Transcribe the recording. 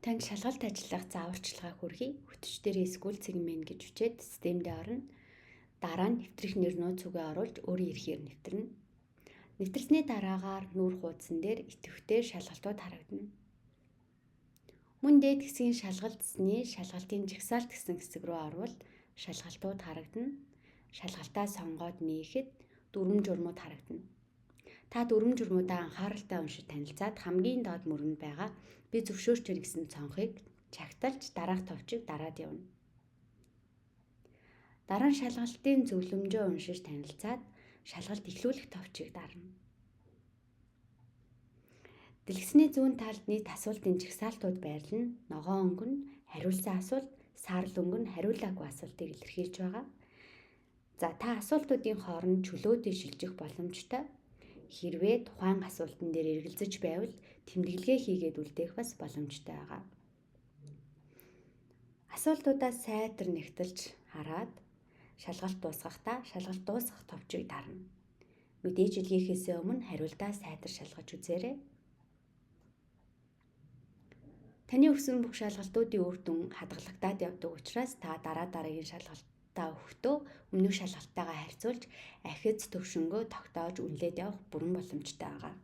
Танд шалгалт ажиллах зааварчилгаа хүргэе. Хөтөлбөрийн сүүлцэг мэн гэж үчээд системд орно. Дараа нь нэвтрэх нэр нууц үгээ оруулж өөрийн ирэхээр нэвтрэнэ. Нэвтрсний дараагаар нүүр хуудсан дээр идэвхтэй шалгалтууд харагдана. Мөн дээд хэсгийн шалгалтсны шалгалтын жагсаалт гэсэн хэсэг рүү орвол шалгалтууд харагдана. Шалгалтаа сонгоод нээхэд дүрм журмууд харагдана. Та дүрм журмуудаа анхааралтай уншиж танилцаад хамгийн доод мөрөнд байгаа би зөвшөөрч байна гэсэн цонхыг чагталж дараах товчийг дараад явна. Дараа нь шалгалтын зөвлөмжөө уншиж танилцаад шалгалт эхлүүлэх товчийг дарна. Дэлгэсний зүүн талд нийт асуултын жагсаалтууд байрлана. Ногоон өнгө нь хариулсан асуулт, саарл өнгө нь хариулаагүй асуултыг илэрхийлж байгаа. За та асуултуудын хооронд чөлөөтэй шилжих боломжтой. Хэрвээ тухайн асуултан дээр эргэлзэж байвал тэмдэглэгээ хийгээд үлдээх бас боломжтой байгаа. Асуултуудаа сайтар нэгтэлж хараад шалгалт дуусгахдаа шалгалт дуусгах товчийг дарна. Мэдээж илгээхээс өмнө хариултаа сайтар шалгаж үзээрэй. Таны өгсөн бүх шалгалтуудын үр дүн хадгалагдаад явдаг учраас та дараагийн шалгалтаа өгөхдөө өмнөх шалгалтаагаа харьцуулж ахиц төвшөнгөө тогтоож үнэлээд явах бүрэн боломжтой байгаа.